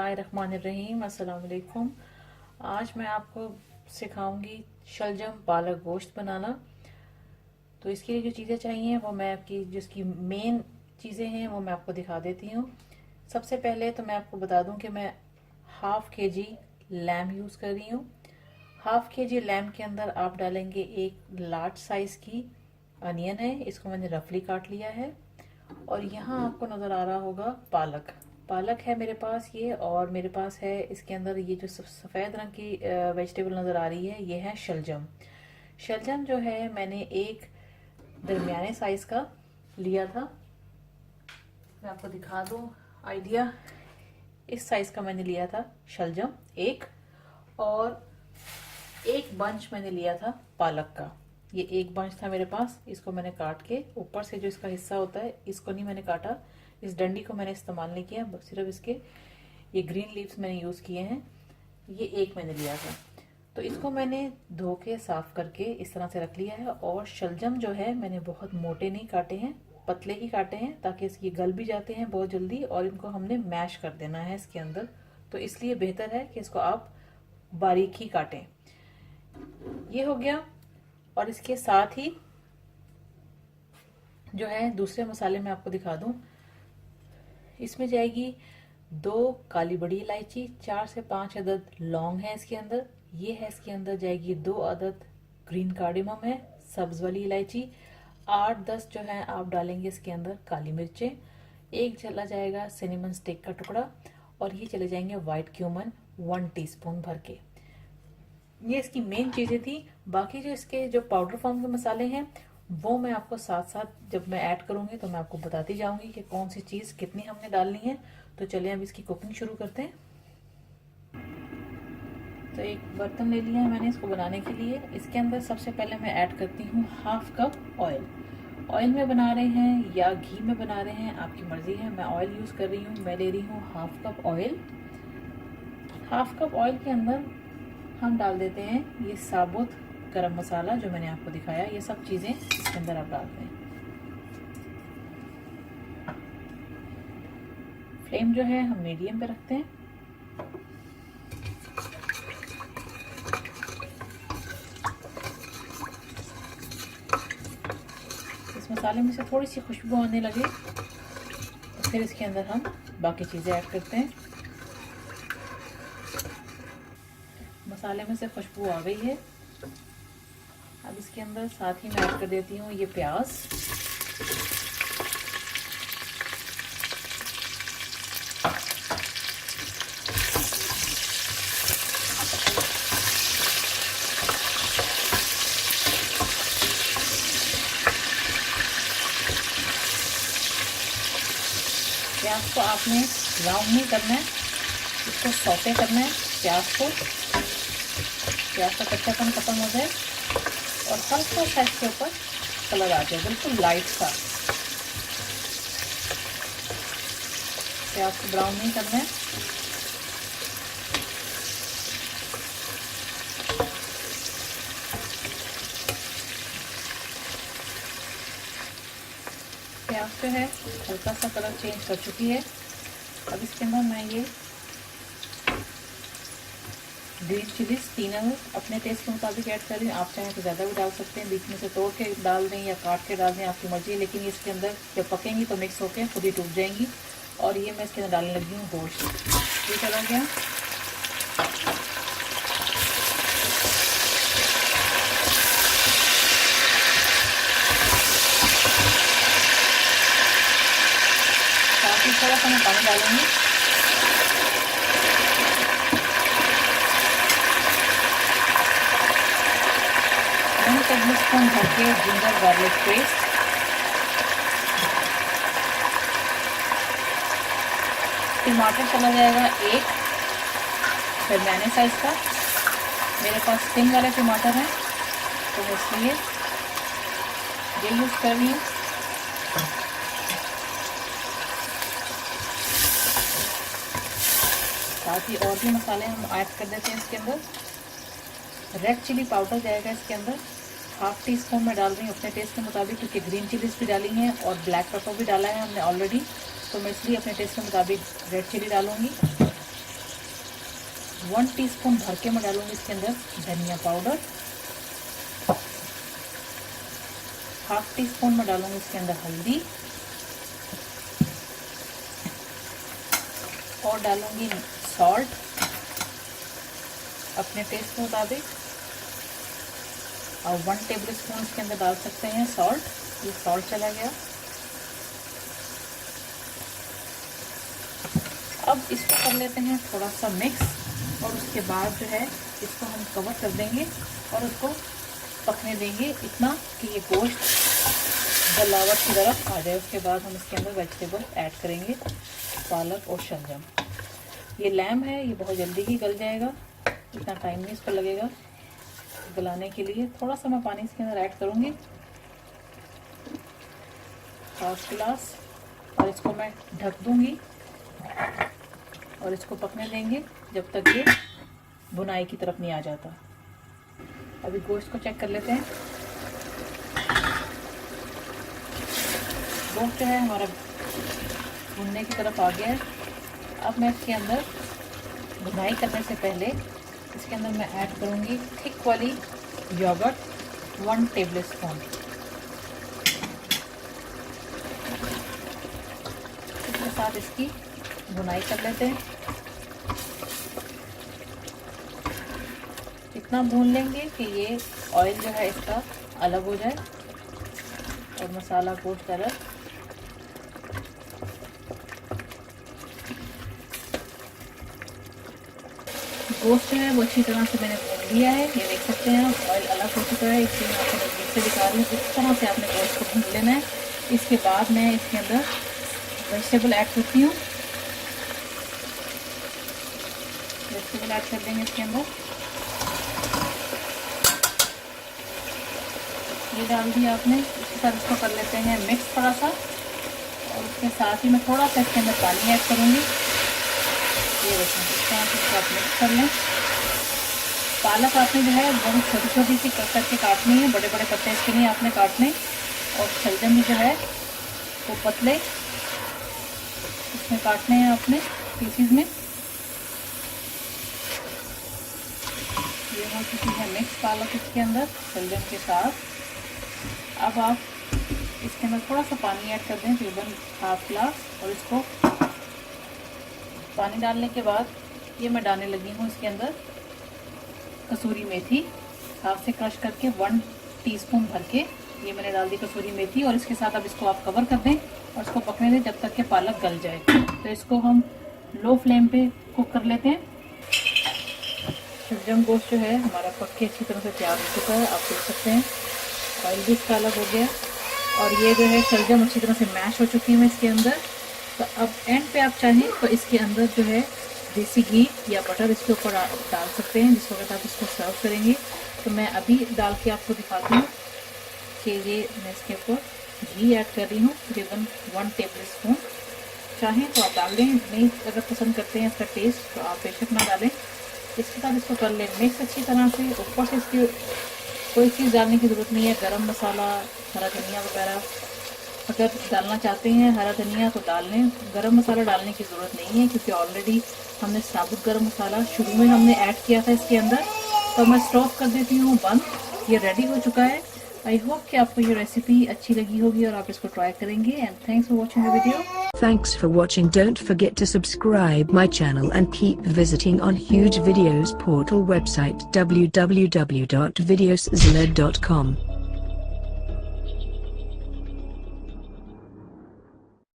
बिस्मिल्लाहिर्रहमानिर्रहीम। अस्सलाम वालेकुम। आज मैं आपको सिखाऊंगी शलजम पालक गोश्त बनाना। तो इसके लिए जो चीज़ें चाहिए वो मैं आपकी जिसकी मेन चीज़ें हैं वो मैं आपको दिखा देती हूँ। सबसे पहले तो मैं आपको बता दूं कि मैं हाफ के जी लैम यूज़ कर रही हूँ। हाफ के जी लैम के अंदर आप डालेंगे एक लार्ज साइज़ की अनियन है, इसको मैंने रफली काट लिया है। और यहाँ आपको नज़र आ रहा होगा पालक। पालक है मेरे पास ये, और मेरे पास है इसके अंदर ये जो सफ़ेद रंग की वेजिटेबल नज़र आ रही है, ये है शलजम। शलजम जो है मैंने एक दरमियाने साइज़ का लिया था। मैं आपको दिखा दूँ आइडिया, इस साइज़ का मैंने लिया था शलजम एक, और एक बंच मैंने लिया था पालक का। ये एक बंच था मेरे पास, इसको मैंने काट के ऊपर से जो इसका हिस्सा होता है इसको नहीं मैंने काटा, इस डंडी को मैंने इस्तेमाल नहीं किया, सिर्फ इसके ये ग्रीन लीव्स मैंने यूज़ किए हैं। ये एक मैंने लिया था, तो इसको मैंने धो के साफ करके इस तरह से रख लिया है। और शलजम जो है मैंने बहुत मोटे नहीं काटे हैं, पतले ही काटे हैं, ताकि इसकी गल भी जाते हैं बहुत जल्दी, और इनको हमने मैश कर देना है इसके अंदर, तो इसलिए बेहतर है कि इसको आप बारीक ही काटें। ये हो गया। और इसके साथ ही जो है दूसरे मसाले मैं आपको दिखा दूं, इसमें जाएगी 2 काली बड़ी इलायची, 4 से 5 अदद लौंग है इसके अंदर, ये है इसके अंदर जाएगी 2 अदद ग्रीन कार्डेमम है, सब्ज वाली इलायची, 8-10 जो है आप डालेंगे इसके अंदर काली मिर्चें, एक चला जाएगा सिनेमन स्टिक का टुकड़ा, और ये चले जाएंगे व्हाइट क्यूमन 1 टीस्पून भर के। ये इसकी मेन चीजें थी। बाकी जो इसके जो पाउडर फॉर्म के मसाले हैं वो मैं आपको साथ साथ जब मैं ऐड करूंगी तो मैं आपको बताती जाऊंगी कि कौन सी चीज कितनी हमने डालनी है। तो चलिए अब इसकी कुकिंग शुरू करते हैं। तो एक बर्तन ले लिया है मैंने इसको बनाने के लिए। इसके अंदर सबसे पहले मैं ऐड करती हूँ हाफ कप ऑयल। ऑयल में बना रहे हैं या घी में बना रहे हैं आपकी मर्जी है, मैं ऑयल यूज कर रही हूँ। मैं ले रही हूँ half cup oil. Half cup oil के अंदर हम डाल देते हैं ये साबुत गरम मसाला जो मैंने आपको दिखाया, ये सब चीजें इसके अंदर आप डाल दें। फ्लेम जो है हम मीडियम पे रखते हैं। इस मसाले में से थोड़ी सी खुशबू आने लगे तो फिर इसके अंदर हम बाकी चीजें ऐड करते हैं। मसाले में से खुशबू आ गई है, अब इसके अंदर साथ ही मैं ऐड कर देती हूँ ये प्याज। प्याज को आपने ब्राउन नहीं करना है, इसको सौते करना है प्याज को। प्याज का कच्चापन खत्म हो जाए और हल्का सा इसके ऊपर कलर आ जाए, बिल्कुल लाइट सा। प्याज को ब्राउन नहीं करना है। प्याज जो है हल्का सा कलर चेंज कर चुकी है। अब इसके अंदर मैं ये ग्रीन चिलीज 3 अपने टेस्ट के मुताबिक ऐड कर रही हूँ। आप चाहें तो ज़्यादा भी डाल सकते हैं, बीच में से तोड़ के डाल दें या काट के डाल दें, आपकी मर्जी है। लेकिन इसके अंदर जब पकेंगी तो मिक्स होकर खुद ही टूट जाएंगी। और ये मैं इसके अंदर डालने लगी हूँ गोश्त। ये चला गया। साथ ही थोड़ा सा मैं पानी डालूंगी। टेबलस्पून भर के जिंजर गार्लिक पेस्ट, टमाटर चला जाएगा एक दरमियाने साइज का। मेरे पास स्टिंग वाले टमाटर हैं तो इसलिए ये यूज कर रही हूँ। साथ ही और भी मसाले हम ऐड कर देते हैं इसके अंदर। रेड चिली पाउडर जाएगा इसके अंदर, हाफ टी स्पून में डाल रही हूँ अपने टेस्ट के मुताबिक, क्योंकि ग्रीन चिलीज भी डाली हैं और ब्लैक पेपर भी डाला है हमने ऑलरेडी, तो मैं इसलिए अपने टेस्ट के मुताबिक रेड चिली डालूंगी। 1 टीस्पून भर के मैं डालूंगी इसके अंदर धनिया पाउडर, ½ टीस्पून में डालूंगी इसके अंदर हल्दी और डालूंगी सॉल्ट अपने टेस्ट के मुताबिक, और 1 टेबल स्पून इसके अंदर डाल सकते हैं सॉल्ट। ये सॉल्ट चला गया। अब इसको कर लेते हैं थोड़ा सा मिक्स, और उसके बाद जो है इसको हम कवर कर देंगे और उसको पकने देंगे इतना कि ये गोश्त गलावट की तरफ आ जाए। उसके बाद हम इसके अंदर वेजिटेबल ऐड करेंगे, पालक और शलजम। ये लैम है, ये बहुत जल्दी ही गल जाएगा, इतना टाइम नहीं इसको लगेगा गलाने के लिए। थोड़ा सा मैं पानी इसके अंदर ऐड करूँगी, ½ गिलास, और इसको मैं ढक दूँगी और इसको पकने देंगे जब तक ये बुनाई की तरफ नहीं आ जाता। अभी गोश्त को चेक कर लेते हैं। गोश्त जो है हमारा भुनने की तरफ आ गया है। अब मैं इसके अंदर बुनाई करने से पहले इसके अंदर मैं ऐड करूँगी थिक वाली योगर्ट 1 टेबल स्पून। इसके साथ इसकी बुनाई कर लेते हैं। इतना भून लेंगे कि ये ऑयल जो है इसका अलग हो जाए और मसाला गोश्त अलग। गोश्त जो है वो अच्छी तरह से मैंने भून लिया है, ये देख सकते हैं आप, ऑयल अलग हो चुका है। इसलिए मैं आपको नजदीक से दिखा रही हूँ। इस तरह से आपने गोश्त को भून लेना है। इसके बाद मैं इसके अंदर वेजिटेबल ऐड करती हूँ। वेजिटेबल ऐड कर देंगे इसके अंदर। ये डाल दिया आपने। इसके साथ इसको कर लेते हैं मिक्स थोड़ा सा, और उसके साथ ही मैं थोड़ा सा इसके अंदर पानी ऐड करूँगी। ये देखें, इस तरह से इसको आप मिक्स कर लें। पालक आपने जो है बहुत छोटी छोटी सी कट करके काटनी है, बड़े बड़े पत्ते इसके नहीं आपने काटने। और शलजम भी जो है वो पतले इसमें काटने हैं आपने पीसीज में। ये हो चुकी है मिक्स पालक इसके अंदर शलजम के साथ। अब आप इसके अंदर थोड़ा सा पानी ऐड कर दें, तकरीबन ½ गिलास, और इसको पानी डालने के बाद ये मैं डालने लगी हूँ इसके अंदर कसूरी मेथी, हाथ से क्रश करके 1 टीस्पून भर के ये मैंने डाल दी कसूरी मेथी। और इसके साथ अब इसको आप कवर कर दें और इसको पकने दें जब तक कि पालक गल जाए। तो इसको हम लो फ्लेम पे कुक कर लेते हैं। शलजम गोश्त जो है हमारा पक के अच्छी तरह से तैयार हो चुका है, आप देख सकते हैं। ऑयल भी इसका अलग हो गया, और ये जो है शलजम अच्छी तरह से मैश हो चुकी है इसके अंदर। तो अब एंड पे आप चाहें तो इसके अंदर जो है देसी घी या बटर इसके ऊपर डाल सकते हैं, जिस वक्त आप इसको सर्व करेंगे। तो मैं अभी डाल के आपको दिखाती हूँ कि ये मैं इसके ऊपर घी ऐड कर रही हूँ, तकरीबन 1 टेबल स्पून। चाहें तो आप डाल दें, नहीं अगर पसंद करते हैं इसका टेस्ट तो आप बेशक ना डालें। इसके साथ इसको कर लें मिक्स अच्छी तरह से। ऊपर से इसकी कोई चीज़ डालने की ज़रूरत नहीं है, गरम मसाला, हरा धनिया वगैरह अगर डालना चाहते हैं हरा धनिया तो डाल लें। गरम मसाला डालने की ज़रूरत नहीं है, क्योंकि ऑलरेडी हमने साबुत गरम मसाला शुरू में हमने ऐड किया था इसके अंदर। तो मैं स्टॉप कर देती हूँ बंद। ये रेडी हो चुका है। आई होप कि आपको ये रेसिपी अच्छी लगी होगी और आप इसको ट्राई करेंगे। And thanks for watching the video. Thanks for watching. Don't forget to subscribe my channel and keep visiting on Huge Videos portal website www.videoszilla.com.